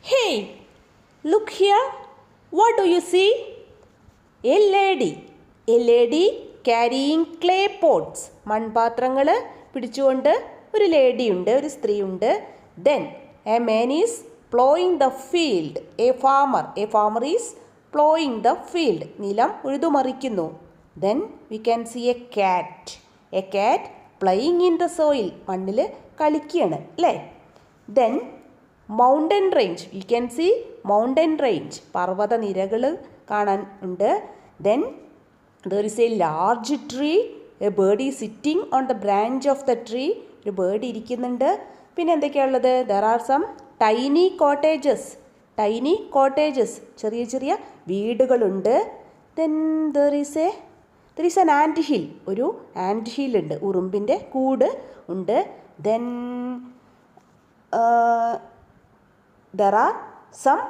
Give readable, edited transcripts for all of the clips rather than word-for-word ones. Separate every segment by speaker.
Speaker 1: Hey, look here. What do you see? A lady. A lady carrying clay pots. മൺപാത്രങ്ങൾ പിടിച്ചുകൊണ്ട് ഒരു ലേഡിയുണ്ട്, ഒരു സ്ത്രീയുണ്ട്. Then a man is plowing the field. A farmer is plowing the field. നിലം ഉഴുതുമറിക്കുന്നു. Then we can see a cat. A cat playing in the soil. മണ്ണിൽ കളിക്കുകയാണ് അല്ലേ? Then mountain range, we can see mountain range, പർവ്വത നിരകൾ കാണാൻ ഉണ്ട്. Then there is a large tree, a bird is sitting on the branch of the tree, ഒരു bird ഇരിക്കുന്നുണ്ട്. പിന്നെ എന്തൊക്കെയാണുള്ളത്? There are some tiny cottages, ചെറിയ ചെറിയ വീടുകളുണ്ട്. Then there is an ant hill, ഒരു ആൻഡ് ഹിൽ ഉണ്ട്, ഉറുമ്പിൻ്റെ കൂട് ഉണ്ട്. Then there are some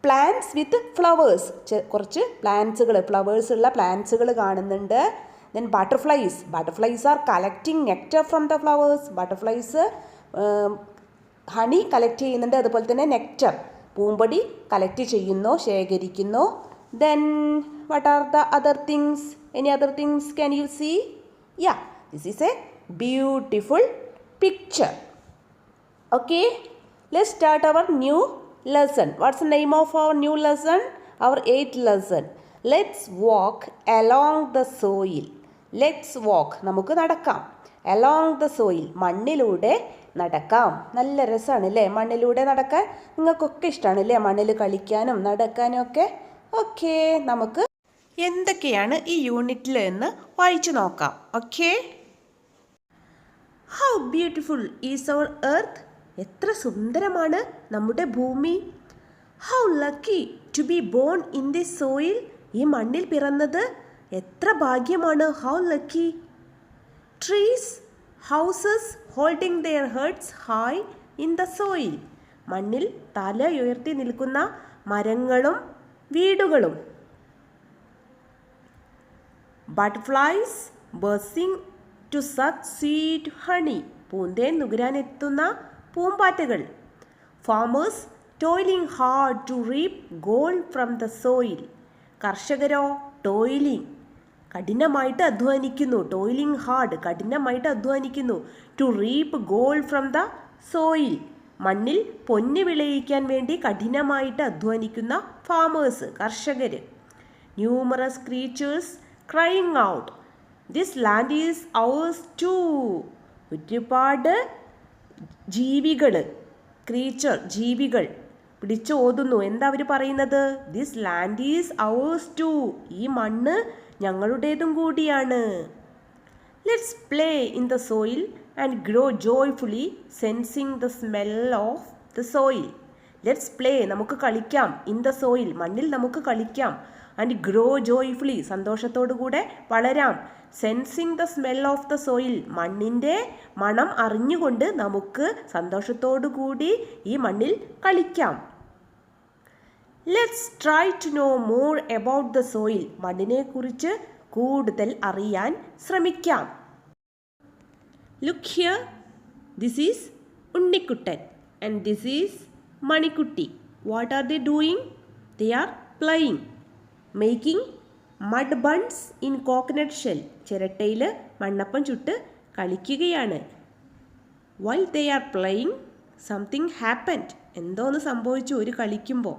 Speaker 1: plants with flowers, കുറച്ച് പ്ലാന്റ്സുകൾ, ഫ്ലവേഴ്സ് ഉള്ള പ്ലാന്റ്സുകൾ കാണുന്നുണ്ട്. then butterflies are collecting nectar from the flowers. Butterflies honey collect ചെയ്യുന്നുണ്ട്, അതുപോലെ തന്നെ നെക്ടർ, പൂമ്പൊടി കളക്ട് ചെയ്യുന്നു, ശേഖരിക്കുന്നു. then what are the other things? Any other things can you see? Yeah, this is a beautiful picture. Okay, let's start our new lesson. What's the name of our new lesson? Our 8th lesson. Let's walk along the soil. Let's walk, നമുക്ക് നടക്കാം. Along the soil, മണ്ണിലൂടെ നടക്കാം. നല്ല രസമാണ് അല്ലേ മണ്ണിലൂടെ നടക്കാൻ? നിങ്ങൾക്കൊക്കെ ഇഷ്ടമാണ് അല്ലേ മണ്ണിൽ കളിക്കാനും നടക്കാനും ഒക്കെ? ഓക്കെ, നമുക്ക് എന്തൊക്കെയാണ് ഈ യൂണിറ്റിൽ എന്ന് വായിച്ചു നോക്കാം. Okay, how beautiful is our earth. എത്ര സുന്ദരമാണ് നമ്മുടെ ഭൂമി. How lucky to be born in the soil. ഈ മണ്ണിൽ പിറന്നത് എത്ര ഭാഗ്യമാണ്. How lucky. Trees, houses holding their heads high in the soil. മണ്ണിൽ തല ഉയർത്തി നിൽക്കുന്ന മരങ്ങളും വീടുകളും. Butterflies buzzing to suck sweet honey. പൂന്തേൻ നുകരാനെത്തുന്ന പൂമ്പാറ്റകൾ. Farmers toiling hard to reap gold from the soil. കർഷകരോ ടോയിലിംഗ്, കഠിനമായിട്ട് അധ്വാനിക്കുന്നു. ടോയിലിംഗ് ഹാർഡ്, കഠിനമായിട്ട് അധ്വാനിക്കുന്നു. To reap gold from the soil, മണ്ണിൽ പൊന്ന് വിളയിക്കാൻ വേണ്ടി കഠിനമായിട്ട് അധ്വാനിക്കുന്ന ഫാമേഴ്സ്, കർഷകർ. Numerous creatures crying out, this land is ours too. ഒരുപാട് ജീവികൾ, ജീവികൾ പിടിച്ചോതുന്നു. എന്താ അവർ പറയുന്നത്? This land is ours too. ഈ മണ്ണ് ഞങ്ങളുടേതും കൂടിയാണ്. Let's play in the soil and grow joyfully sensing the smell of the soil. Let's play, നമുക്ക് കളിക്കാം. ഇൻ ദ സോയിൽ, മണ്ണിൽ നമുക്ക് കളിക്കാം. ആൻഡ് ഗ്രോ ജോയ്ഫുള്ളി, സന്തോഷത്തോടു കൂടെ വളരാം. Sensing the smell of the soil, മണ്ണിൻ്റെ മണം അറിഞ്ഞുകൊണ്ട് നമുക്ക് സന്തോഷത്തോടു കൂടി ഈ മണ്ണിൽ കളിക്കാം. Let's try to know more about the soil. മണ്ണിനെക്കുറിച്ച് കൂടുതൽ അറിയാൻ ശ്രമിക്കാം. Look here, this is Unnikuttan and this is Manikutti. What are they doing? They are playing, making mud buns in coconut shell. ചിരട്ടയിൽ മണ്ണപ്പം ചുട്ട് കളിക്കുകയാണ്. While they are playing something happened. എന്തോന്ന് സംഭവിച്ചു ഒരു കളിക്കുമ്പോൾ.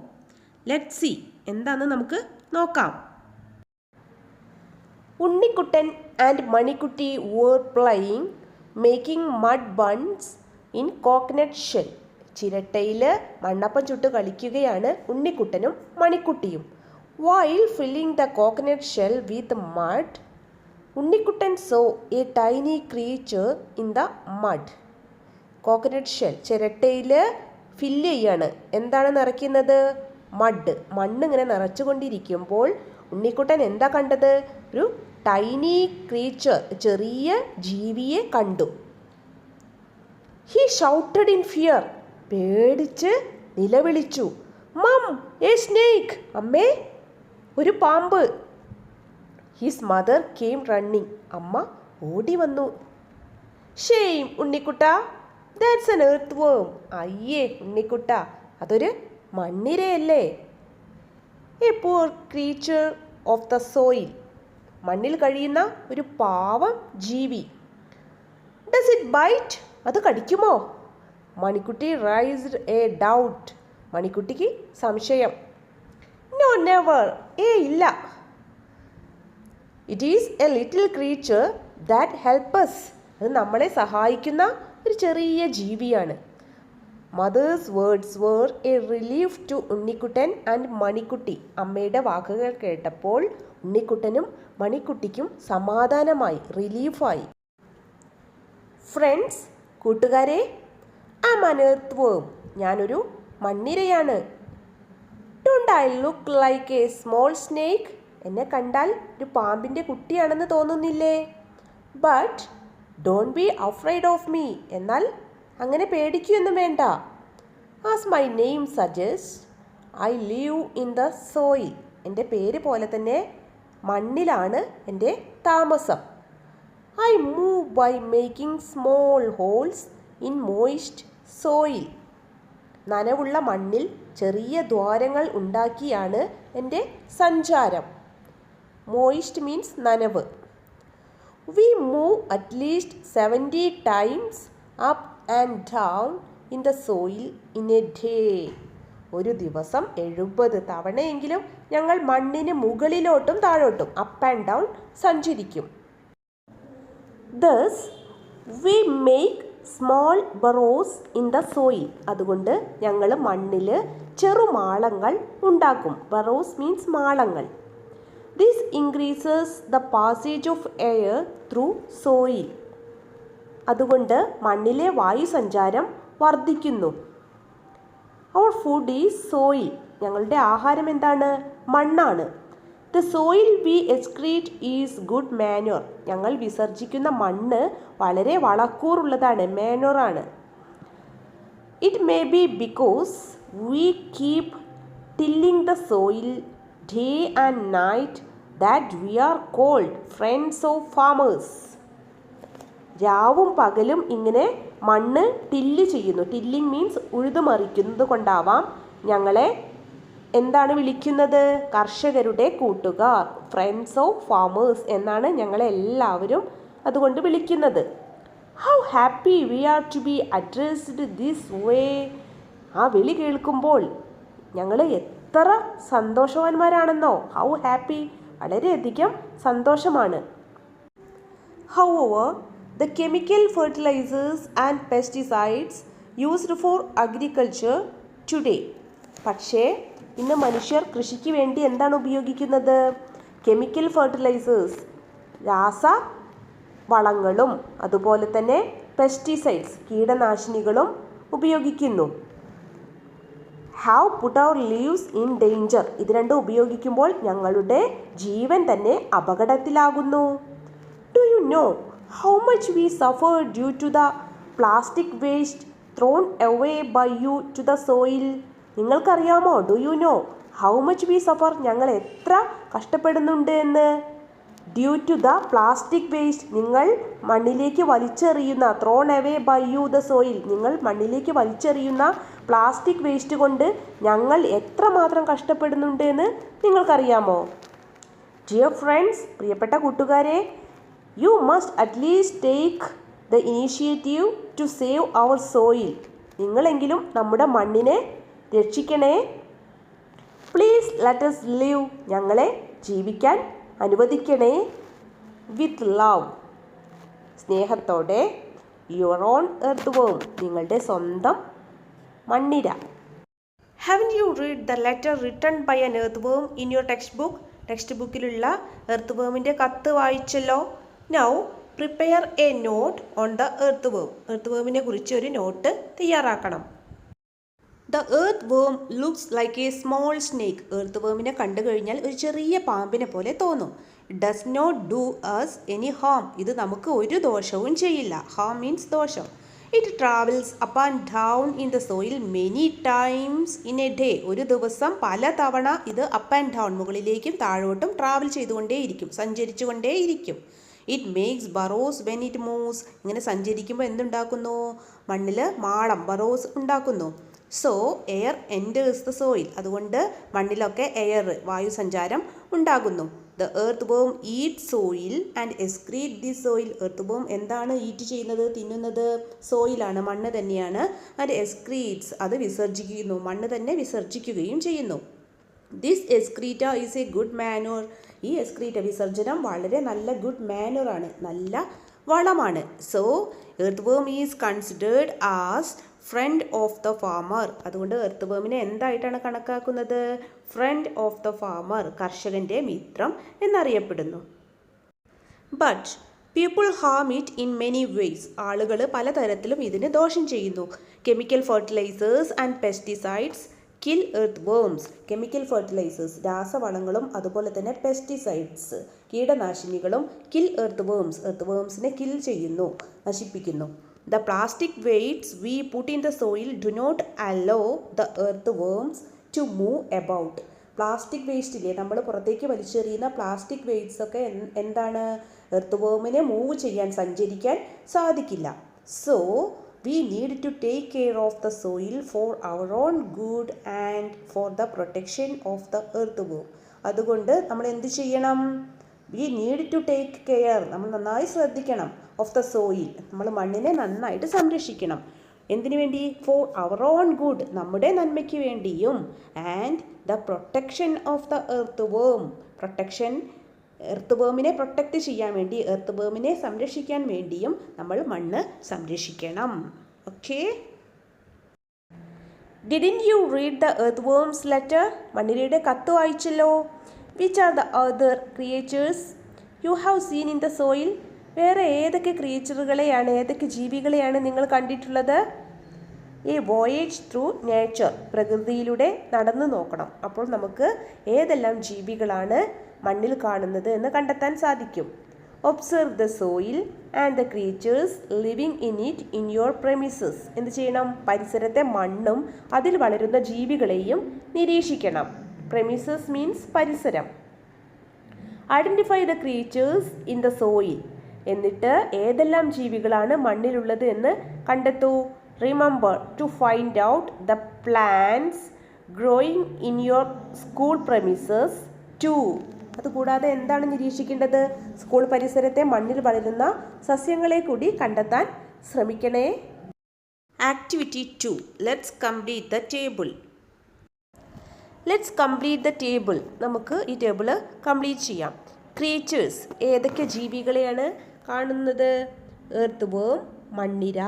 Speaker 1: ലെറ്റ്സ് സി, എന്താണെന്ന് നമുക്ക് നോക്കാം. Unnikuttan and Manikutti were playing making mud buns in coconut shell. ചിരട്ടയിൽ മണ്ണപ്പം ചുട്ട് കളിക്കുകയാണ് ഉണ്ണിക്കുട്ടനും മണിക്കുട്ടിയും. While filling the coconut shell with mud, Unnikuttan saw a tiny creature in the mud. Coconut shell, ചിരട്ടയിൽ ഫില്ല് ചെയ്യാണ്. എന്താണ് നിറയ്ക്കുന്നത്? മഡ്, മണ്ണിങ്ങനെ നിറച്ചുകൊണ്ടിരിക്കുമ്പോൾ ഉണ്ണിക്കുട്ടൻ എന്താ കണ്ടത്? ഒരു ടൈനി ക്രീച്ചർ, ചെറിയ ജീവിയെ കണ്ടു. ഹി ഷൗട്ടഡ് ഇൻ ഫിയർ, പേടിച്ച് നിലവിളിച്ചു. മം, എ സ്നേക്ക്, അമ്മേ ഒരു പാമ്പ്. ഹിസ് മദർ കെയിം റണ്ണിങ്, അമ്മ ഓടി വന്നു. ഷെയിം ഉണ്ണിക്കുട്ട, ദാറ്റ്സ് എൻ എർത്ത് വേം. അയ്യേ ഉണ്ണിക്കുട്ട, അതൊരു മണ്ണിരയല്ലേ? A poor creature of the soil, മണ്ണിൽ കഴിയുന്ന ഒരു പാവം ജീവി. ഡസ് ഇറ്റ് ബൈറ്റ്, അത് കടിക്കുമോ? മണിക്കുട്ടി റൈസ്ഡ് എ ഡൗട്ട്, മണിക്കുട്ടിക്ക് സംശയം. നോ നെവർ, ഇല്ല. It is a little creature that help us, അത് നമ്മളെ സഹായിക്കുന്ന ഒരു ചെറിയ ജീവിയാണ്. Mother's words were a relief to Unnikuttan and Manikutti. അമ്മയുടെ വാക്കുകൾ കേട്ടപ്പോൾ ഉണ്ണിക്കുട്ടനും മണിക്കുട്ടിക്കും സമാധാനമായി, റിലീഫായി. ഫ്രണ്ട്സ്, കൂട്ടുകാരെ, ഐ ആം ആൻ എർത്ത്, ഞാനൊരു മണ്ണിരയാണ്. Don't I look like a small snake, എന്നെ കണ്ടാൽ ഒരു പാമ്പിൻ്റെ കുട്ടിയാണെന്ന് തോന്നുന്നില്ലേ? But don't be afraid of me, എന്നാൽ അങ്ങനെ പേടിക്കുകയൊന്നും വേണ്ട. As my name suggest, I live in the soil, എൻ്റെ പേര് പോലെ തന്നെ മണ്ണിലാണ് എൻ്റെ താമസം. I move by making small holes in moist soil, നനവുള്ള മണ്ണിൽ ചെറിയ ദ്വാരങ്ങൾ ഉണ്ടാക്കിയാണ് എൻ്റെ സഞ്ചാരം. മോയിസ്റ്റ് മീൻസ് നനവ്. We move at least 70 times up and down in the soil in a day. ഒരു ദിവസം 70 തവണയെങ്കിലും ഞങ്ങൾ മണ്ണിന് മുകളിലോട്ടും താഴോട്ടും, അപ്പ് ആൻഡ് ഡൗൺ, സഞ്ചരിക്കും. Thus we make small burrows in the soil, അതുകൊണ്ട് ഞങ്ങൾ മണ്ണിൽ ചെറുമാളങ്ങൾ ഉണ്ടാക്കും. ബറോസ് മീൻസ് മാളങ്ങൾ. This increases the passage of air through soil, അതുകൊണ്ട് മണ്ണിലെ വായുസഞ്ചാരം വർദ്ധിക്കുന്നു. അവർ ഫുഡ് ഈസ് സോയിൽ, ഞങ്ങളുടെ ആഹാരം എന്താണ്? മണ്ണാണ്. The soil we excrete is good manure, ഞങ്ങൾ വിസർജിക്കുന്ന മണ്ണ് വളരെ വളക്കൂറുള്ളതാണ്, മാനുവറാണ്. It may be because we keep tilling the soil day and night that we are called friends of farmers. രാവും പകലും ഇങ്ങനെ മണ്ണ് ടില്ല് ചെയ്യുന്നു. ടില്ലിംഗ് മീൻസ് ഉഴുതുമറിക്കുന്നത് കൊണ്ടാവാം ഞങ്ങളെ എന്താണ് വിളിക്കുന്നത്? കർഷകരുടെ കൂട്ടുകാർ, ഫ്രണ്ട്സ് ഓഫ് ഫാമേഴ്സ് എന്നാണ് ഞങ്ങളെ എല്ലാവരും അതുകൊണ്ട് വിളിക്കുന്നത്. How happy we are to be addressed this way, ആ വിളി കേൾക്കുമ്പോൾ ഞങ്ങൾ എത്ര സന്തോഷവാന്മാരാണെന്നോ. ഹൗ ഹാപ്പി, വളരെയധികം സന്തോഷമാണ്. However the chemical fertilizers and pesticides used for agriculture today, പക്ഷേ ഇന്ന് മനുഷ്യർ കൃഷിക്ക് വേണ്ടി എന്താണ് ഉപയോഗിക്കുന്നത്? കെമിക്കൽ ഫെർട്ടിലൈസേഴ്സ്, രാസവളങ്ങളും അതുപോലെ തന്നെ പെസ്റ്റിസൈഡ്സ്, കീടനാശിനികളും ഉപയോഗിക്കുന്നു. Have put our lives in danger, ഇത് രണ്ടും ഉപയോഗിക്കുമ്പോൾ ഞങ്ങളുടെ ജീവൻ തന്നെ അപകടത്തിലാകുന്നു. Do you know how much we suffer due to the plastic waste thrown away by you to the soil? നിങ്ങൾക്കറിയാമോ? Do you know how much we suffer, ഞങ്ങൾ എത്ര കഷ്ടപ്പെടുന്നുണ്ട് എന്ന്? Due to the plastic waste, നിങ്ങൾ മണ്ണിലേക്ക് വലിച്ചെറിയുന്ന, thrown away by you the soil, നിങ്ങൾ മണ്ണിലേക്ക് വലിച്ചെറിയുന്ന പ്ലാസ്റ്റിക് വേസ്റ്റ് കൊണ്ട് ഞങ്ങൾ എത്രമാത്രം കഷ്ടപ്പെടുന്നുണ്ട് എന്ന് നിങ്ങൾക്കറിയാമോ? ഡിയർ ഫ്രണ്ട്സ്, പ്രിയപ്പെട്ട കൂട്ടുകാരെ, you must at least take the initiative to save our soil. നിങ്ങളെങ്കിലും നമ്മുടെ മണ്ണിനെ രക്ഷിക്കണേ. പ്ലീസ് ലെറ്റ് us live, ഞങ്ങളെ ജീവിക്കാൻ അനുവദിക്കണേ. വിത്ത് ലവ്, സ്നേഹത്തോടെ. യുവർ ഓൺ എർത്ത് വേം, നിങ്ങളുടെ സ്വന്തം മണ്ണിര. Haven't you read the letter written by an earthworm in your textbook? Text ബുക്കിലുള്ള എർത്ത് വേമിൻ്റെ കത്ത് വായിച്ചല്ലോ. Now prepare a note on the earthworm. Earth കുറിച്ച് ഒരു നോട്ട് തയ്യാറാക്കണം. The earthworm looks like a small snake. Earth കണ്ടു കഴിഞ്ഞാൽ ഒരു ചെറിയ പാമ്പിനെ പോലെ തോന്നും. It does not do us any harm. ഇത് നമുക്ക് ഒരു ദോഷവും ചെയ്യില്ല. Harm means ദോഷം. It travels up and down in the soil many times in a day. ഒരു ദിവസം പല തവണ ഇത് up and down, മുകളിലേക്കും താഴോട്ടും ട്രാവൽ ചെയ്തുകൊണ്ടേയിരിക്കും, സഞ്ചരിച്ചുകൊണ്ടേയിരിക്കും. It makes burrows when it moves. ഇങ്ങനെ സഞ്ചരിക്കുമ്പോൾ എന്തുണ്ടാക്കുന്നു? മണ്ണിൽ മാളം, ബറോസ് ഉണ്ടാക്കുന്നു. So air enters the soil. അതുകൊണ്ട് മണ്ണിലൊക്കെ എയർ വായുസഞ്ചാരം ഉണ്ടാകുന്നു. ദ എർത്ത് വേം eat soil and excrete the soil. Earthworm എന്താണ് ഈറ്റ് ചെയ്യുന്നത്, തിന്നുന്നത്? സോയിലാണ്, മണ്ണ് തന്നെയാണ്. ആൻഡ് എക്സ്ക്രീറ്റ്സ്, അത് വിസർജിക്കുന്നു, മണ്ണ് തന്നെ വിസർജിക്കുകയും ചെയ്യുന്നു. This excreta is a good manure. ഈ എക്സ്ക്രീറ്റ വിസർജനം വളരെ നല്ല ഗുഡ് മാനുവറാണ്, നല്ല വളമാണ്. So earthworm is considered as friend of the farmer. അതുകൊണ്ട് എർത്ത് വേമിനെ എന്തായിട്ടാണ് കണക്കാക്കുന്നത്? ഫ്രണ്ട് ഓഫ് ദ ഫാമർ, കർഷകൻ്റെ മിത്രം എന്നറിയപ്പെടുന്നു. But people harm it in many ways. ആളുകൾ പലതരത്തിലും ഇതിന് ദോഷം ചെയ്യുന്നു. Chemical fertilisers and pesticides kill earthworms. Chemical fertilisers, രാസവളങ്ങളും അതുപോലെ തന്നെ പെസ്റ്റിസൈഡ്സ്, കീടനാശിനികളും kill earth worms, earth വേംസിനെ kill ചെയ്യുന്നു, നശിപ്പിക്കുന്നു. The plastic weights we put in the soil do not allow the earthworms to move about. Plastic വേസ്റ്റില്ലേ, നമ്മൾ പുറത്തേക്ക് വലിച്ചെറിയുന്ന പ്ലാസ്റ്റിക് വേസ്റ്റ്സ് ഒക്കെ എന്താണ്? എർത്ത് വേമിനെ മൂവ് ചെയ്യാൻ, സഞ്ചരിക്കാൻ സാധിക്കില്ല. So we need to take care of the soil for our own good and for the protection of the earth worm. അതുകൊണ്ട് നമ്മൾ എന്ത് ചെയ്യണം? We need to take care, നമ്മൾ നന്നായി ശ്രദ്ധിക്കണം. ഓഫ് ദ സോയിൽ, നമ്മൾ മണ്ണിനെ നന്നായിട്ട് സംരക്ഷിക്കണം. എന്തിനു വേണ്ടി? ഫോർ അവർ ഓൺ ഗുഡ്, നമ്മുടെ നന്മയ്ക്ക് വേണ്ടിയും. And the protection of the earth വേം, പ്രൊട്ടക്ഷൻ, എർത്ത് വേമിനെ പ്രൊട്ടക്റ്റ് ചെയ്യാൻ വേണ്ടി, എർത്ത് വേമിനെ സംരക്ഷിക്കാൻ വേണ്ടിയും നമ്മൾ മണ്ണ് സംരക്ഷിക്കണം. Okay, didn't you read the earthworm's letter? മണ്ണിരയുടെ കത്ത് വായിച്ചല്ലോ. Which are the other creatures you have seen in the soil? വേറെ ഏതൊക്കെ ക്രിയേച്ചറുകളെയാണ്, ഏതൊക്കെ ജീവികളെയാണ് നിങ്ങൾ കണ്ടിട്ടുള്ളത്? എ വോയേജ് ത്രൂ നേച്ചർ, പ്രകൃതിയിലൂടെ നടന്നു നോക്കണം. അപ്പോൾ നമുക്ക് ഏതെല്ലാം ജീവികളാണ് മണ്ണിൽ കാണുന്നത് എന്ന് കണ്ടെത്താൻ സാധിക്കും. Observe the soil and the creatures living in it in your premises. എന്ത് ചെയ്യണം? പരിസരത്തെ മണ്ണും അതിൽ വളരുന്ന ജീവികളെയും നിരീക്ഷിക്കണം. പ്രെമിസസ് മീൻസ് പരിസരം. Identify the creatures in the soil. എന്നിട്ട് ഏതെല്ലാം ജീവികളാണ് മണ്ണിലുള്ളത് എന്ന് കണ്ടെത്തൂ. Remember to find out the plants growing in your school premises too. അതുകൂടാതെ എന്താണ് നിരീക്ഷിക്കേണ്ടത്? സ്കൂൾ പരിസരത്തെ മണ്ണിൽ വളരുന്ന സസ്യങ്ങളെ കൂടി കണ്ടെത്താൻ ശ്രമിക്കണേ. Activity 2, let's complete the table. Let's complete the table. നമുക്ക് ഈ ടേബിൾ കംപ്ലീറ്റ് ചെയ്യാം. ക്രിയേച്ചേഴ്സ്, ഏതൊക്കെ ജീവികളെയാണ് കാണുന്നത്? എർത്ത് വേം, മണ്ണിര,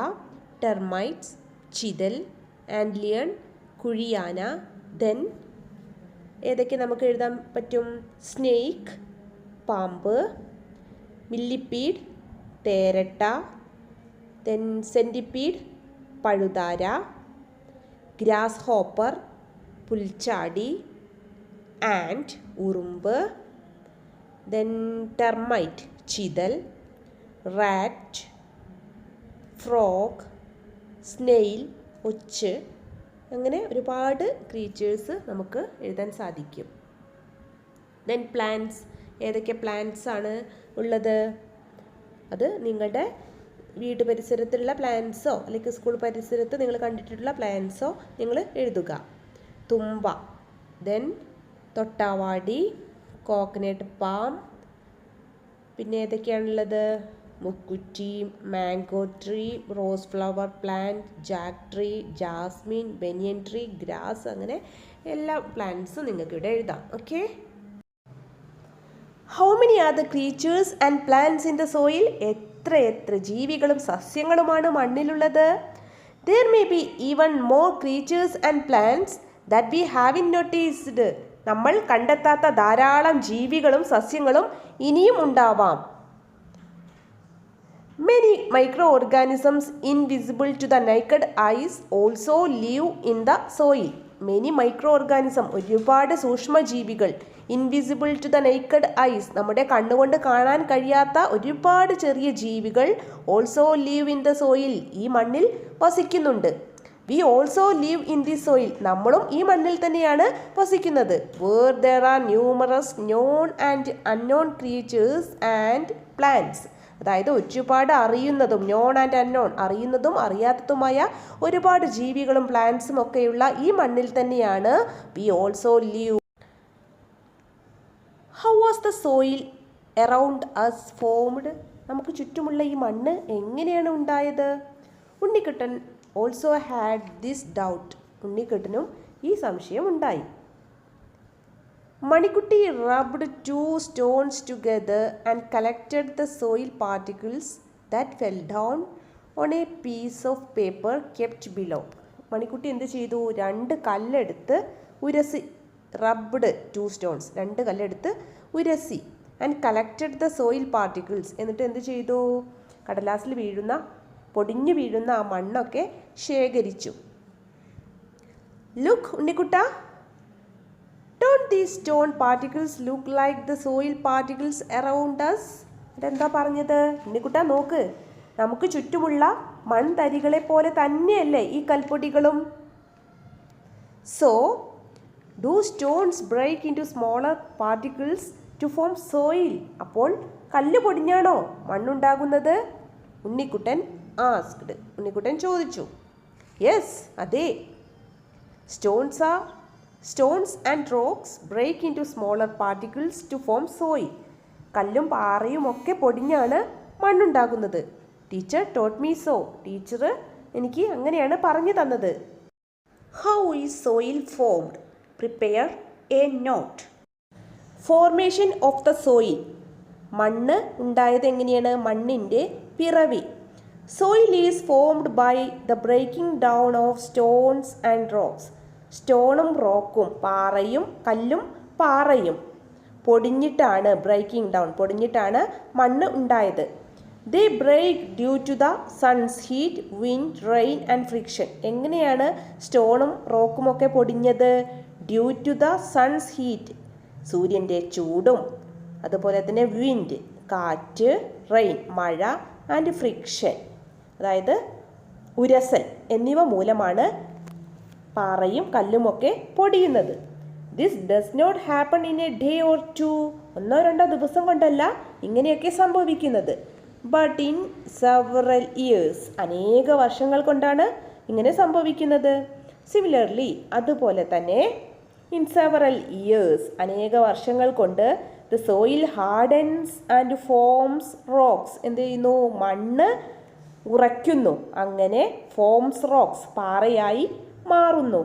Speaker 1: ടെർമൈറ്റ്സ്, ചിതൽ, ആൻഡ്ലിയൺ, കുഴിയാന. ദെൻ ഏതൊക്കെ നമുക്ക് എഴുതാൻ പറ്റും? സ്നേക്ക്, പാമ്പ്, മില്ലിപ്പീഡ്, തേരട്ട, ദെൻ സെൻറ്റിപ്പീഡ്, പഴുതാര, ഗ്രാസ് ഹോപ്പർ, പുൽച്ചാടി, ആൻഡ്, ഉറുമ്പ്, ദെൻ ടെർമൈറ്റ്, ചിതൽ, റാറ്റ്, ഫ്രോഗ്, സ്നെയിൽ, ഒച്ച്. അങ്ങനെ ഒരുപാട് ക്രീച്ചേഴ്സ് നമുക്ക് എഴുതാൻ സാധിക്കും. ദെൻ പ്ലാന്റ്സ്, ഏതൊക്കെ പ്ലാന്റ്സ് ആണ് ഉള്ളത്? അത് നിങ്ങളുടെ വീട് പരിസരത്തുള്ള പ്ലാന്റ്സോ അല്ലെങ്കിൽ സ്കൂൾ പരിസരത്ത് നിങ്ങൾ കണ്ടിട്ടുള്ള പ്ലാന്റ്സോ നിങ്ങൾ എഴുതുക. തുമ്പ, ദെൻ തൊട്ടാവാടി, കോക്കനട്ട് പാം, പിന്നെ ഏതൊക്കെയാണുള്ളത്? മുക്കുറ്റി, mango tree, rose flower plant, jack tree, jasmine, banyan tree, grass. അങ്ങനെ എല്ലാ പ്ലാന്റ്സും നിങ്ങൾക്ക് ഇവിടെ എഴുതാം. Okay, how many are the creatures and plants in the soil? എത്ര ജീവികളും സസ്യങ്ങളുമാണ് മണ്ണിലുള്ളത്? There may be even more creatures and plants that we haven't noticed. നമ്മൾ കണ്ടെത്താത്ത ധാരാളം ജീവികളും സസ്യങ്ങളും ഇനിയും ഉണ്ടാവാം. Many microorganisms invisible to the naked eyes also live in the soil. Many microorganism, ഒരുപാട് സൂക്ഷ്മജീവികൾ, invisible to the naked eyes, നമ്മുടെ കണ്ണുകൊണ്ട് കാണാൻ കഴിയാത്ത ഒരുപാട് ചെറിയ ജീവികൾ also live in the soil, ഈ മണ്ണിൽ വസിക്കുന്നുണ്ട്. We also live in the soil, നമ്മളും ഈ മണ്ണിൽ തന്നെയാണ് വസിക്കുന്നത്. Where there are numerous known and unknown creatures and plants, അതായത് ഒരുപാട് അറിയുന്നതും നോൺ ആൻഡ് അൺനോൺ, അറിയുന്നതും അറിയാത്തതുമായ ഒരുപാട് ജീവികളും പ്ലാന്റ്സും ഒക്കെയുള്ള ഈ മണ്ണിൽ തന്നെയാണ് we also live. How was the soil around us formed? നമുക്ക് ചുറ്റുമുള്ള ഈ മണ്ണ് എങ്ങനെയാണ് ഉണ്ടായത്? Unnikuttan also had this doubt. ഉണ്ണിക്കുട്ടനും ഈ സംശയം ഉണ്ടായി. Manikutty rubbed two stones together and collected the soil particles that fell down on a piece of paper kept below. Manikutty എന്ത് ചെയ്തു? 2 കല്ലെടുത്ത് ഉരസി. റബ്ഡ് 2 stones, 2 കല്ലെടുത്ത് ഉരസി. And collected the soil particles, എന്നിട്ട് എന്ത് ചെയ്തു? കടലാസിൽ വീഴുന്ന, പൊടിഞ്ഞു വീഴുന്ന ആ മണ്ണൊക്കെ ശേഖരിച്ചു. ലുക്ക് ഉണ്ണിക്കുട്ട, don't these stone particles look like the soil particles around us? ഇതെന്താ പറഞ്ഞത്? ഉണ്ണിക്കുട്ട നോക്ക്, നമുക്ക് ചുറ്റുമുള്ള മൺതരികളെ പോലെ തന്നെയല്ലേ ഈ കൽപ്പൊടികളും? So do stones break into smaller particles to form soil? അപ്പോൾ കല്ല് പൊടിഞ്ഞാണോ മണ്ണുണ്ടാകുന്നത്? ഉണ്ണിക്കുട്ടൻ ആസ്ക്ഡ്. ഉണ്ണിക്കുട്ടൻ ചോദിച്ചു. യെസ്, അതെ. Stones and rocks break into smaller particles to form soil. കല്ലും പാറയും ഒക്കെ പൊടിഞ്ഞാണ് മണ്ണുണ്ടാകുന്നത്. Teacher taught me so. Teacher എനിക്ക് അങ്ങനെയാണ് പറഞ്ഞു തന്നത്. How is soil formed? Prepare a note. Formation of the soil. മണ്ണ് ഉണ്ടായത് എങ്ങനെയാണ്? മണ്ണിൻ്റെ പിറവി. Soil is formed by the breaking down of stones and rocks. സ്റ്റോണും റോക്കും, പാറയും കല്ലും പാറയും പൊടിഞ്ഞിട്ടാണ്, ബ്രേക്കിംഗ് ഡൗൺ, പൊടിഞ്ഞിട്ടാണ് മണ്ണ് ഉണ്ടായത്. They break due to the sun's heat, wind, rain and friction. എങ്ങനെയാണ് സ്റ്റോണും റോക്കും ഒക്കെ പൊടിഞ്ഞത്? Due to the sun's heat, സൂര്യൻ്റെ ചൂടും, അതുപോലെ തന്നെ വിൻഡ്, കാറ്റ്, റെയിൻ, മഴ, ആൻഡ് ഫ്രിക്ഷൻ, അതായത് ഉരസൽ എന്നിവ മൂലമാണ് പാറയും കല്ലുമൊക്കെ പൊടിയുന്നത്. This does not happen in a day or two. 1-2 ദിവസം കൊണ്ടല്ല ഇങ്ങനെയൊക്കെ സംഭവിക്കുന്നത്. ബട്ട് ഇൻ സെവറൽ ഇയേഴ്സ്, അനേക വർഷങ്ങൾ കൊണ്ടാണ് ഇങ്ങനെ സംഭവിക്കുന്നത്. സിമിലർലി, അതുപോലെ തന്നെ ഇൻ സെവറൽ ഇയേഴ്സ്, അനേക വർഷങ്ങൾ കൊണ്ട് the soil hardens and forms rocks. എന്ത് ചെയ്യുന്നു? മണ്ണ് ഉറയ്ക്കുന്നു, അങ്ങനെ ഫോംസ് റോക്സ്, പാറയായി മാറുന്നു.